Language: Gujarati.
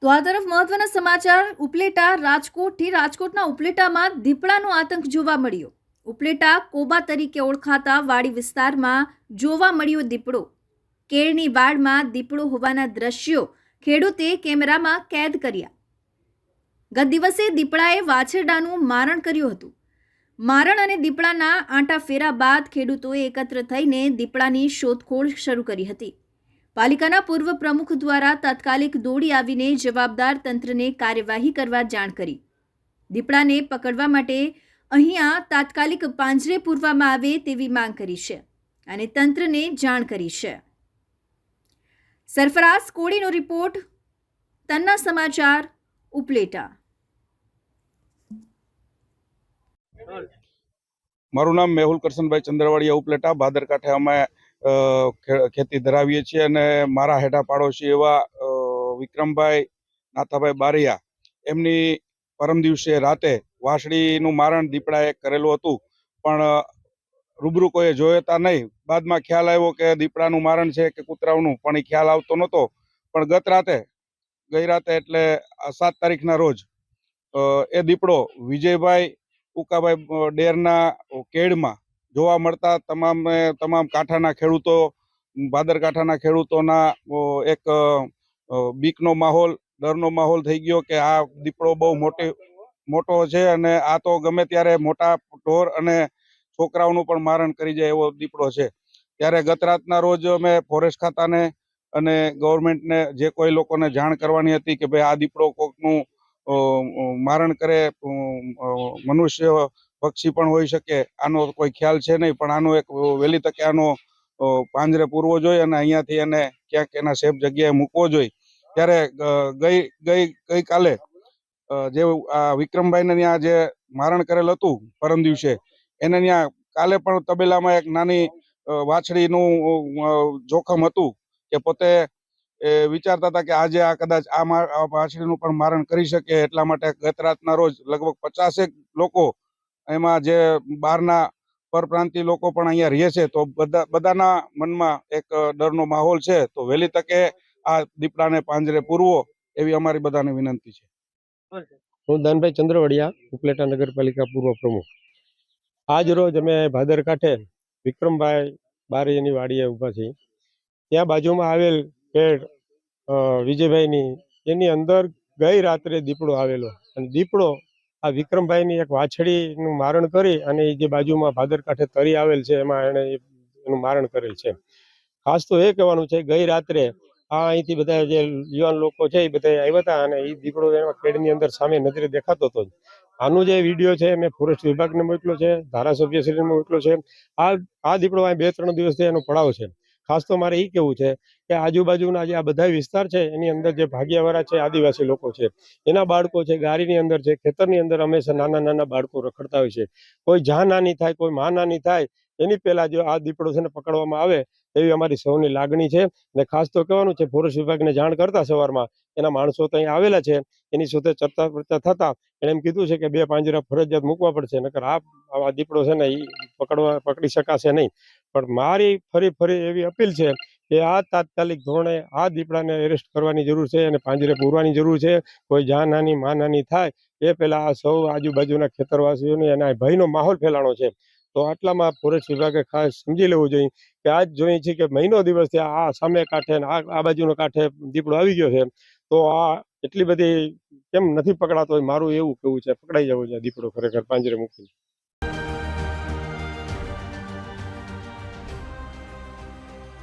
તો આ તરફ મહત્વના સમાચાર ઉપલેટા રાજકોટથી રાજકોટના ઉપલેટામાં દીપડાનો આતંક જોવા મળ્યો। ઉપલેટા કોબા તરીકે ઓળખાતા વાડી વિસ્તારમાં જોવા મળ્યો દીપડો। કેળની વાડમાં દીપડો હોવાના દ્રશ્યો ખેડૂતે કેમેરામાં કેદ કર્યા। ગત દિવસે દીપડાએ વાછરડાનું મારણ કર્યું હતું। મારણ અને દીપડાના આંટા ફેરા બાદ ખેડૂતોએ એકત્ર થઈને દીપડાની શોધખોળ શરૂ કરી હતી। પાલિકાના પૂર્વ પ્રમુખ દ્વારા તાત્કાલિક દોડી આવીને જવાબદાર તંત્રને કાર્યવાહી કરવા જાણ કરી। દીપડાને પકડવા માટે અહીંયા તાત્કાલિક પાંજરે પૂરવામાં આવે તેવી માંગ કરી છે અને તંત્રને જાણ કરી છે। સરફરાઝ કોડીનો રિપોર્ટ, તન્ના સમાચાર, ઉપલેટા। મારું નામ મેહુલ કરશનભાઈ ચંદ્રવાડિયા, ઉપલેટા ભાદરકાંઠે અમે ખેતી ધરાવીએ છીએ અને મારા હેઠા પાડોશી એવા વિક્રમભાઈ નાથાભાઈ બારિયા એમની પરમ દિવસે રાતે વાછડીનું મારણ દીપડાએ કરેલું હતું, પણ રૂબરૂ કોઈએ જોયતા નહીં। બાદમાં ખ્યાલ આવ્યો કે દીપડાનું મારણ છે કે કૂતરાઓનું, પણ એ ખ્યાલ આવતો નહોતો। પણ ગઈ રાતે એટલે 7 તારીખના રોજ એ દીપડો વિજયભાઈ ઉકાભાઈ ડેરના કેળમાં જોવા મળતા તમામ કાંઠાના ખેડૂતો, ભાદરકાંઠાના ખેડૂતોના એક બીકનો માહોલ, ડરનો માહોલ થઈ ગયો કે આ દીપડો બહુ મોટો છે અને આ તો ગમે ત્યારે મોટા ઢોર અને છોકરાઓનું પણ મારણ કરી જાય એવો દીપડો છે। ત્યારે ગત રાતના રોજ અમે ફોરેસ્ટ ખાતાને અને ગવર્મેન્ટને જે કોઈ લોકોને જાણ કરવાની હતી કે ભાઈ આ દીપડો કોકનું મારણ કરે, મનુષ્ય પક્ષી પણ હોઈ શકે, આનો કોઈ ખ્યાલ છે નહીં, પણ આનો એક વહેલી તકે આનો પાંજરે પૂરવો જોઈએ અને અહીંયાથી એને ક્યાંક એના સેફ જગ્યાએ મૂકવો જોઈએ। ત્યારે ગઈકાલે જે આ વિક્રમભાઈને ત્યાં જે મારણ કરેલ હતું પરમ દિવસે, એને ત્યાં કાલે પણ તબેલામાં એક નાની વાછડીનું જોખમ હતું કે પોતે વિચારતા હતા કે આજે આ કદાચ આ વાછડીનું પણ મારણ કરી શકે, એટલા માટે ગત રાતના રોજ લગભગ 50 લોકો, એમાં જે બહારના પરપ્રાંતીય લોકો પણ અહીંયા રહે છે, તો બધાના મનમાં એક ડરનો માહોલ છે। તો વહેલી તકે આ દીપડાને પાંજરે પૂરવો એવી અમારી બધાને વિનંતી છે। હું દાનભાઈ ચંદ્રવાડિયા, ઉપલેટા નગરપાલિકા પૂર્વ પ્રમુખ। આજ રોજ અમે ભાદરકાંઠે વિક્રમભાઈ બારિયાની વાડીએ ઊભા છીએ। ત્યાં બાજુમાં આવેલ પેડ વિજયભાઈની, એની અંદર ગઈ રાત્રે દીપડો આવેલો અને દીપડો આ વિક્રમભાઈની એક વાછડીનું મારણ કરી અને એ જે બાજુમાં ભાદરકાંઠે તરી આવેલ છે એમાં એણે એનું મારણ કરેલ છે। ખાસ તો એ કહેવાનું છે, ગઈ રાત્રે અહીંથી બધા જે યુવાન લોકો છે એ બધા આવ્યા હતા અને એ દીપડો એમાં ખેડની અંદર સામે નજરે દેખાતો હતો। આનું જે વિડીયો છે મેં ફોરેસ્ટ વિભાગને મોકલ્યો છે, ધારાસભ્યશ્રીને મોકલ્યો છે। આ દીપડો અહીં 2-3 દિવસથી એનો પડાવ છે। ખાસ તો મારે એ કહેવું છે કે આજુબાજુના જે આ બધા વિસ્તાર છે એની અંદર જે ભાગિયાવાળા છે, આદિવાસી લોકો છે, એના બાળકો છે, ગાડીની અંદર છે, ખેતરની અંદર હંમેશા નાના બાળકો રખડતા હોય છે। કોઈ જા નાની થાય, કોઈ માં નાની થાય, એની પહેલા જો આ દીપડો છે ને પકડવામાં આવે એવી અમારી સૌની લાગણી છે। અને ખાસ તો કહેવાનું છે, ફોરેસ્ટ વિભાગને જાણ કરતા સવારમાં એના માણસો તો અહીં આવેલા છે, એની સાથે ચર્ચા થતા એણે એમ કીધું છે કે 2 પાંજરા ફરજિયાત મૂકવા પડશે, નકર આ દીપડો છે ને એ પકડી શકાશે નહીં। પણ મારી ફરી એવી અપીલ છે કે આ તાત્કાલિક ધોરણે આ દીપડાને એરેસ્ટ કરવાની જરૂર છે અને પાંજરે પૂરવાની જરૂર છે। કોઈ જા નાની માં નાની થાય એ પહેલા આ સૌ આજુબાજુના ખેતરવાસીઓને એના ભયનો માહોલ ફેલાણો છે। તો આટલામાં ફોરેસ્ટ વિભાગે ખાસ સમજી લેવું જોઈએ કે આજ જોઈએ છે કે મહિનો દિવસથી આ સામે કાંઠે આ બાજુનો કાંઠે દીપડો આવી ગયો છે, તો આ એટલી બધી કેમ નથી પકડાતો, મારું એવું કહેવું છે, પકડાઈ જવો છે દીપડો ખરેખર પાંજરે મૂકીને।